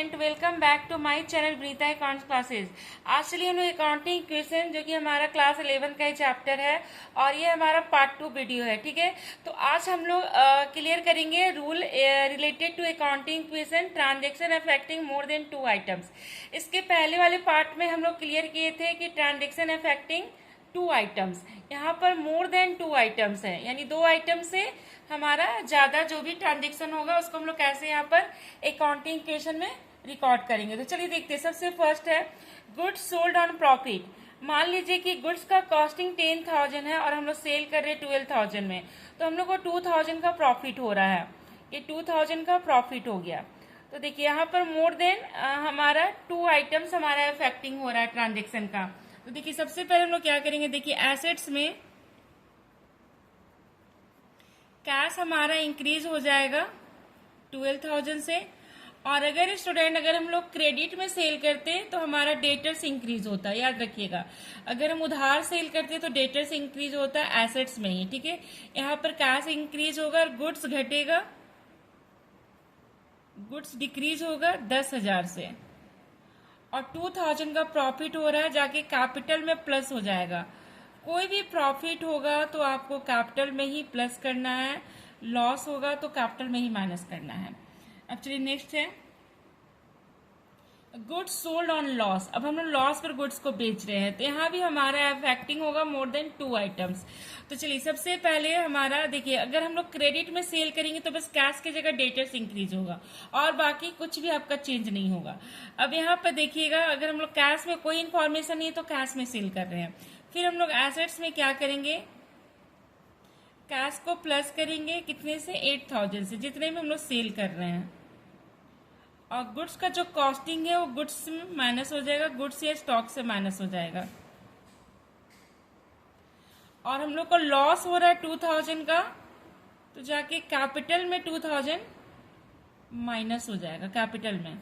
Student, welcome back to my channel Brita accounts classes. आज चलिए हम लोग अकाउंटिंग इक्वेशन जो कि हमारा क्लास 11 का ही चैप्टर है और ये हमारा पार्ट 2 वीडियो है। ठीक है, तो आज हम लोग क्लियर करेंगे rule related to accounting equation transaction affecting more than 2 items. इसके पहले वाले पार्ट में हम लोग क्लियर किए थे कि ट्रांजेक्शन अफेक्टिंग 2 आइटम्स, यहाँ पर मोर देन 2 आइटम्स है, यानी 2 आइटम से हमारा ज्यादा जो भी ट्रांजेक्शन होगा उसको हम लोग कैसे यहाँ पर अकाउंटिंग इक्वेशन में रिकॉर्ड करेंगे। तो चलिए देखते हैं। सबसे फर्स्ट है गुड्स सोल्ड ऑन प्रॉफिट। मान लीजिए कि गुड्स का कॉस्टिंग 10,000 है और हम लोग सेल कर रहे हैं 12,000 में, तो हम लोग को 2,000 का प्रॉफिट हो रहा है। ये 2,000 का प्रॉफिट हो गया। तो देखिए यहाँ पर मोर देन हमारा 2 आइटम्स हमारा अफेक्टिंग हो रहा है ट्रांजेक्शन का। तो देखिए सबसे पहले हम लोग क्या करेंगे, देखिए एसेट्स में कैश हमारा इंक्रीज हो जाएगा 12,000 से, और अगर स्टूडेंट अगर हम लोग क्रेडिट में सेल करते हैं तो हमारा डेटर्स इंक्रीज होता है। याद रखिएगा, अगर हम उधार सेल करते हैं तो डेटर्स इंक्रीज होता है एसेट्स में ही। ठीक है, यहाँ पर कैश इंक्रीज होगा और गुड्स घटेगा, गुड्स डिक्रीज होगा 10,000 से, और 2,000 का प्रॉफिट हो रहा है जाके कैपिटल में प्लस हो जाएगा। कोई भी प्रॉफिट होगा तो आपको कैपिटल में ही प्लस करना है, लॉस होगा तो कैपिटल में ही माइनस करना है। अब चलिए नेक्स्ट है गुड्स सोल्ड ऑन लॉस। अब हम लोग लॉस पर गुड्स को बेच रहे हैं तो यहाँ भी हमारा अफेक्टिंग होगा मोर देन 2 आइटम्स। तो चलिए सबसे पहले हमारा देखिए, अगर हम लोग क्रेडिट में सेल करेंगे तो बस कैश की जगह डेटर्स इंक्रीज होगा और बाकी कुछ भी आपका चेंज नहीं होगा। अब यहाँ पर देखिएगा, अगर हम लोग कैश में कोई इन्फॉर्मेशन नहीं है तो कैश में सेल कर रहे हैं। फिर हम लोग एसेट्स में क्या करेंगे, कैश को प्लस करेंगे कितने से, 8,000 से, जितने में हम लोग सेल कर रहे हैं, और गुड्स का जो कॉस्टिंग है वो गुड्स में माइनस हो जाएगा, गुड्स या स्टॉक से माइनस हो जाएगा, और हम लोग को लॉस हो रहा है 2,000 का, तो जाके कैपिटल में 2,000 माइनस हो जाएगा कैपिटल में।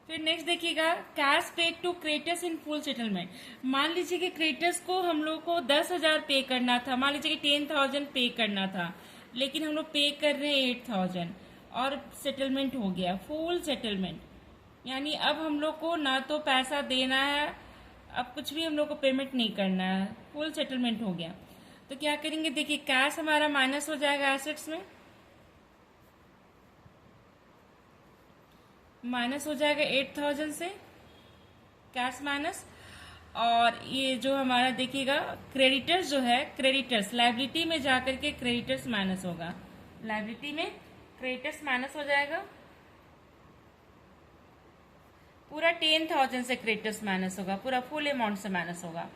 फिर नेक्स्ट देखिएगा cash paid to creditors in full settlement. मान लीजिए कि क्रेडिटर्स को हम लोग को 10,000 पे करना था, मान लीजिए कि 10,000 पे करना था, लेकिन हम लोग पे कर रहे हैं 8,000 और सेटलमेंट हो गया फुल सेटलमेंट, यानी अब हम लोग को ना तो पैसा देना है, अब कुछ भी हम लोग को पेमेंट नहीं करना है, फुल सेटलमेंट हो गया। तो क्या करेंगे, देखिए कैश हमारा माइनस हो जाएगा, एसेट्स में माइनस हो जाएगा 8,000 से, कैश माइनस, और ये जो हमारा देखिएगा क्रेडिटर्स जो है, क्रेडिटर्स लायबिलिटी में जाकर के क्रेडिटर्स माइनस होगा, लायबिलिटी में क्रेडिटर्स माइनस हो जाएगा, पूरा 10,000 से क्रेडिटर्स माइनस होगा, पूरा फुल अमाउंट से माइनस होगा।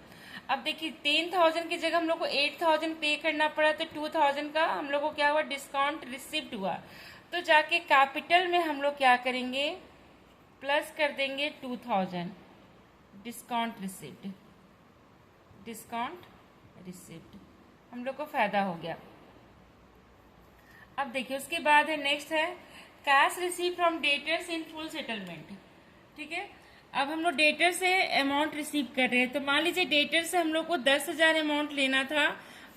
अब देखिए 10,000 की जगह हम लोग को 8,000 पे करना पड़ा, तो 2,000 का हम लोग को क्या हुआ, डिस्काउंट रिसिप्ट हुआ। तो जाके कैपिटल में हम लोग क्या करेंगे, प्लस कर देंगे 2,000 डिस्काउंट रिसिप्ट, डिस्काउंट रिसिप्ट, हम लोग को फायदा हो गया। अब देखिए उसके बाद है नेक्स्ट है cash receive from debtors in full settlement. ठीक है, अब हम लोग डेटर से अमाउंट रिसीव कर रहे हैं, तो मान लीजिए डेटर से हम लोग को 10,000 अमाउंट लेना था,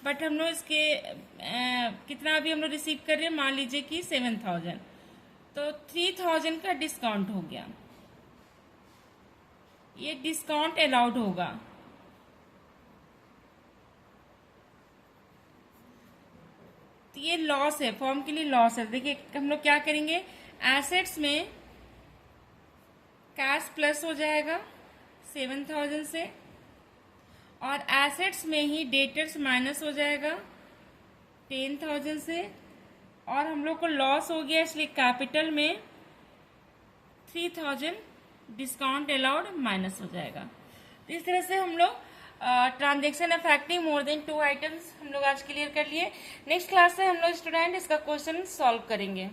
बट हम लोग इसके कितना अभी हम लोग रिसीव कर रहे हैं, मान लीजिए कि 7,000, तो 3,000 का डिस्काउंट हो गया, ये डिस्काउंट अलाउड होगा। तो ये लॉस है, फॉर्म के लिए लॉस है। देखिए हम लोग क्या करेंगे, एसेट्स में कैश प्लस हो जाएगा 7,000 से, और एसेट्स में ही डेटर्स माइनस हो जाएगा 10,000 से, और हम लोग को लॉस हो गया इसलिए कैपिटल में 3,000 डिस्काउंट अलाउड माइनस हो जाएगा। तो इस तरह से हम लोग transaction affecting more than 2 items हम लोग आज क्लियर कर लिए। नेक्स्ट क्लास से हम लोग स्टूडेंट इसका क्वेश्चन सॉल्व करेंगे।